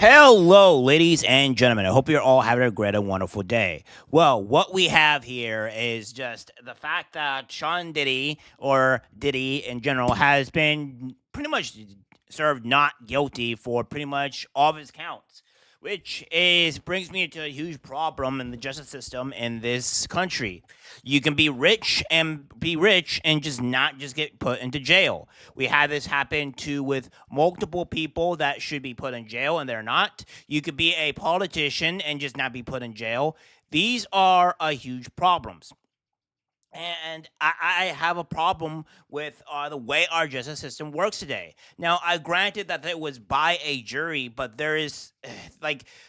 Hello, ladies and gentlemen. I hope you're all having a great and wonderful day. Well, what we have here is just the fact that Sean Diddy, or Diddy in general, has been pretty much served not guilty for pretty much all of his counts, which is brings me to a huge problem in the justice system in this country. You can be rich and just not just get put into jail. We had this happen to with multiple people that should be put in jail and they're not. You could be a politician and just not be put in jail. These are a huge problems. And I have a problem with the way our justice system works today. Now, I granted that it was by a jury, but there is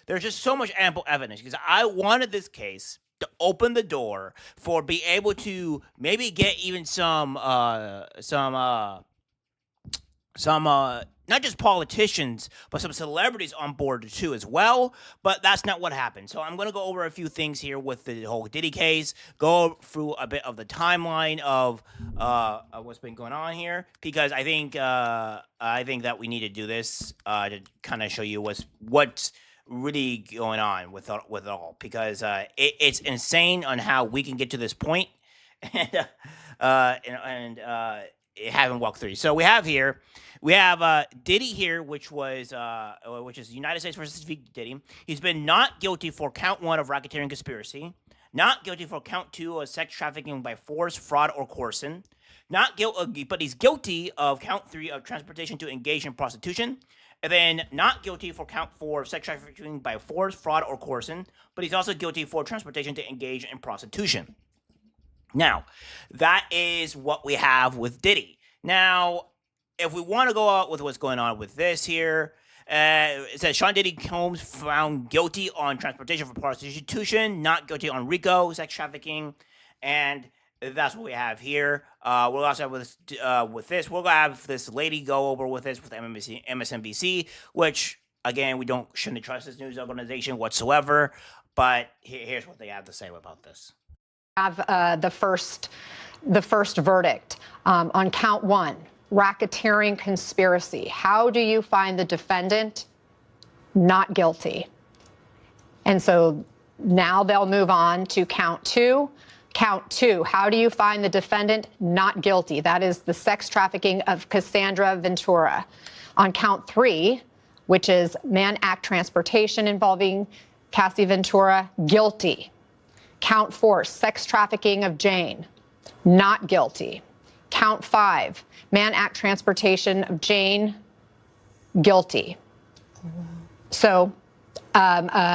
there's just so much ample evidence because I wanted this case to open the door for be able to maybe get even some not just politicians but some celebrities on board too as well, but that's not what happened. So I'm going to go over a few things here with the whole Diddy case, go through a bit of the timeline of what's been going on here, because I think that we need to do this to kind of show you what's really going on with it all, because it's insane on how we can get to this point and it haven't walked through. So we have Diddy here, which is United States versus Diddy. He's been not guilty for count one of racketeering conspiracy, not guilty for count two of sex trafficking by force, fraud, or coercion. Not guilty, but he's guilty of count three of transportation to engage in prostitution, and then not guilty for count four of sex trafficking by force, fraud, or coercion. But he's also guilty for transportation to engage in prostitution. Now, that is what we have with Diddy. Now, if we want to go out with what's going on with this here, it says Sean Diddy Combs found guilty on transportation for prostitution, not guilty on RICO, sex trafficking, and that's what we have here. We'll also have with this, we'll have this lady go over with this with MSNBC, which again we shouldn't trust this news organization whatsoever. But here's what they have to say about this. Have the first verdict on count one, racketeering conspiracy. How do you find the defendant not guilty? And so now they'll move on to count two. Count two, how do you find the defendant not guilty? That is the sex trafficking of Cassandra Ventura. On count three, which is Mann Act transportation involving Cassie Ventura, guilty. Count four, sex trafficking of Jane, not guilty. Count five, Mann Act transportation of Jane, guilty. So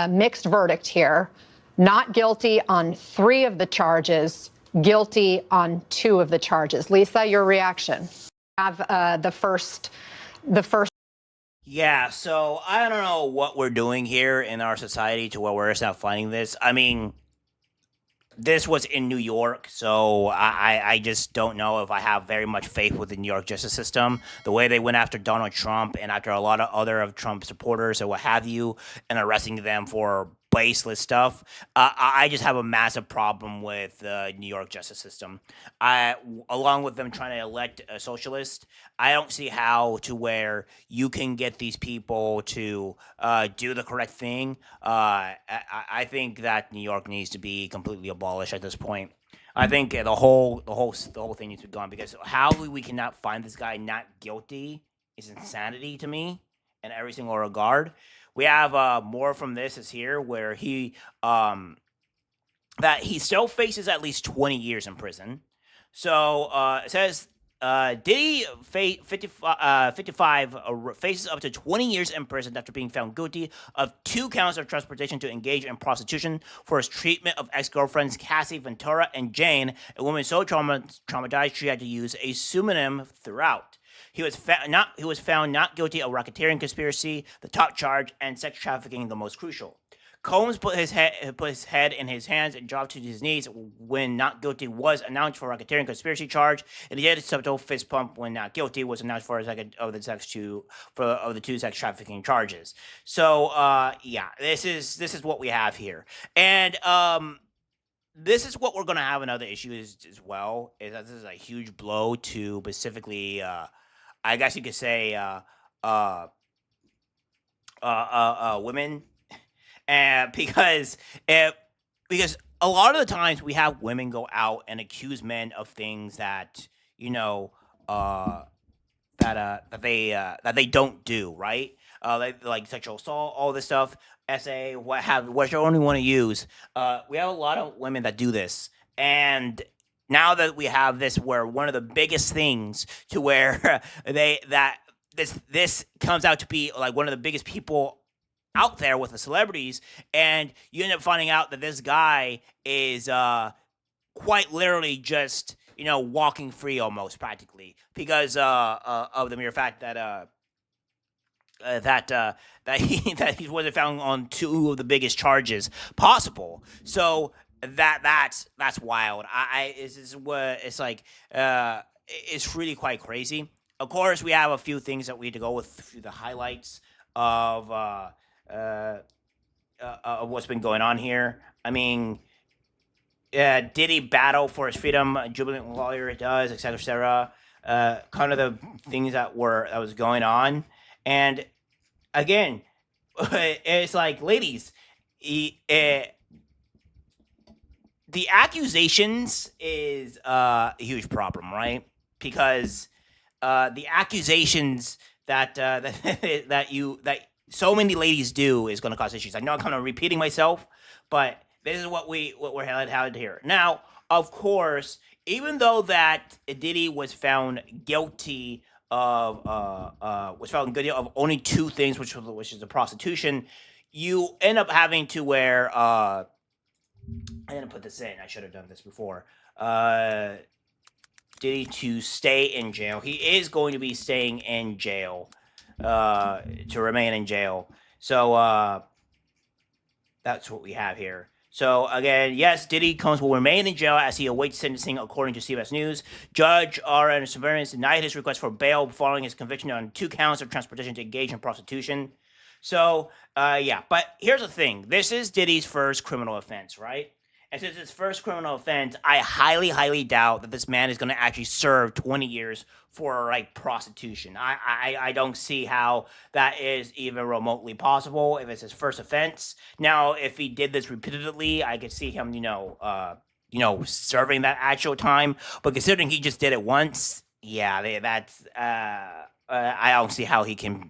mixed verdict here. Not guilty on three of the charges, guilty on two of the charges. Lisa, your reaction? Have the first. Yeah, so I don't know what we're doing here in our society to where we're just not finding this. I mean, this was in New York, so I just don't know if I have very much faith with the New York justice system. The way they went after Donald Trump and after a lot of other of Trump supporters or what have you, and arresting them for baseless stuff. I just have a massive problem with the New York justice system. Along with them trying to elect a socialist, I don't see how to where you can get these people to do the correct thing. I think that New York needs to be completely abolished at this point. I think the whole thing needs to be gone, because how we cannot find this guy not guilty is insanity to me in every single regard. We have more from this is here where that he still faces at least 20 years in prison. So it says Diddy 55 faces up to 20 years in prison after being found guilty of two counts of transportation to engage in prostitution for his treatment of ex-girlfriends Cassie Ventura and Jane, a woman so traumatized she had to use a pseudonym throughout. He was found not guilty of racketeering conspiracy, the top charge, and sex trafficking, the most crucial. Combs put his head in his hands and dropped to his knees when not guilty was announced for racketeering conspiracy charge, and he did a subtle fist pump when not guilty was announced for the two sex trafficking charges. So yeah, this is what we have here, and this is what we're gonna have another issue as well. Is that this is a huge blow to specifically, I guess you could say, uh, women, and because a lot of the times we have women go out and accuse men of things that you know uh, that they don't do, right? Like sexual assault, all this stuff, SA, whichever one you want to use. We have a lot of women that do this, and now that we have this, where one of the biggest things to where this comes out to be like one of the biggest people out there with the celebrities, and you end up finding out that this guy is quite literally just walking free almost practically because of the mere fact that that he wasn't found on two of the biggest charges possible. So that's wild. This is what it's like. It's really quite crazy. Of course, we have a few things that we need to go with through the highlights of what's been going on here. I mean, Diddy battle for his freedom, jubilant lawyer does, etc., etc. Kind of the things that was going on, and again, it's like, ladies, the accusations is a huge problem, right? Because the accusations that so many ladies do is going to cause issues. I know I'm kind of repeating myself, but this is what we're had here. Now, of course, even though that Diddy was found guilty of only two things, which is the prostitution, you end up having to wear. I'm gonna put this in. I should have done this before. Diddy to stay in jail. He is going to be staying in jail. To remain in jail. So that's what we have here. So again, yes, Diddy Combs will remain in jail as he awaits sentencing, according to CBS News. Judge R.N. Severance denied his request for bail following his conviction on 2 counts of transportation to engage in prostitution. So yeah, but here's the thing: this is Diddy's first criminal offense, right? And since his first criminal offense, I highly, highly doubt that this man is going to actually serve 20 years for like prostitution. I don't see how that is even remotely possible if it's his first offense. Now, if he did this repeatedly, I could see him, serving that actual time. But considering he just did it once, yeah, that's I don't see how he can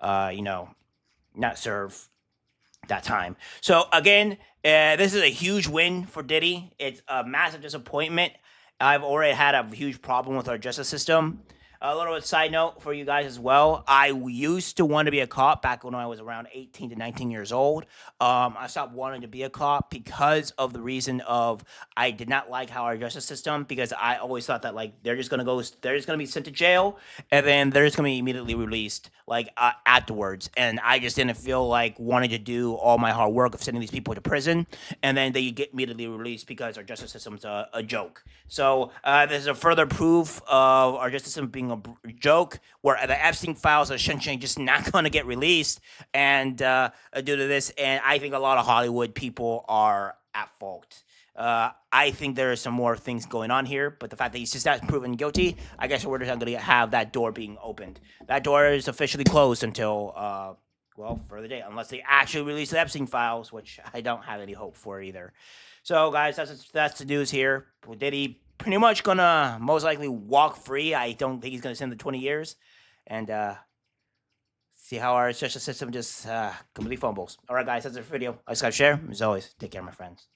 not serve that time. So again, this is a huge win for Diddy. It's a massive disappointment. I've already had a huge problem with our justice system. A little side note for you guys as well. I used to want to be a cop back when I was around 18 to 19 years old. I stopped wanting to be a cop because of the reason of I did not like how our justice system, because I always thought that like they're just gonna be sent to jail and then they're just gonna be immediately released like afterwards. And I just didn't feel like wanting to do all my hard work of sending these people to prison and then they get immediately released because our justice system's a joke. So this is a further proof of our justice system being a joke, where the Epstein files are essentially just not going to get released, and due to this, and I think a lot of Hollywood people are at fault. I think there are some more things going on here, but the fact that he's just not proven guilty, I guess we're just not going to have that door being opened. That door is officially closed until further date, unless they actually release the Epstein files, which I don't have any hope for either. So, guys, that's the news here. Diddy pretty much gonna most likely walk free. I don't think he's gonna send the 20 years, and see how our justice system just completely fumbles. All right, guys, that's our video. Like, subscribe, share. As always, take care, my friends.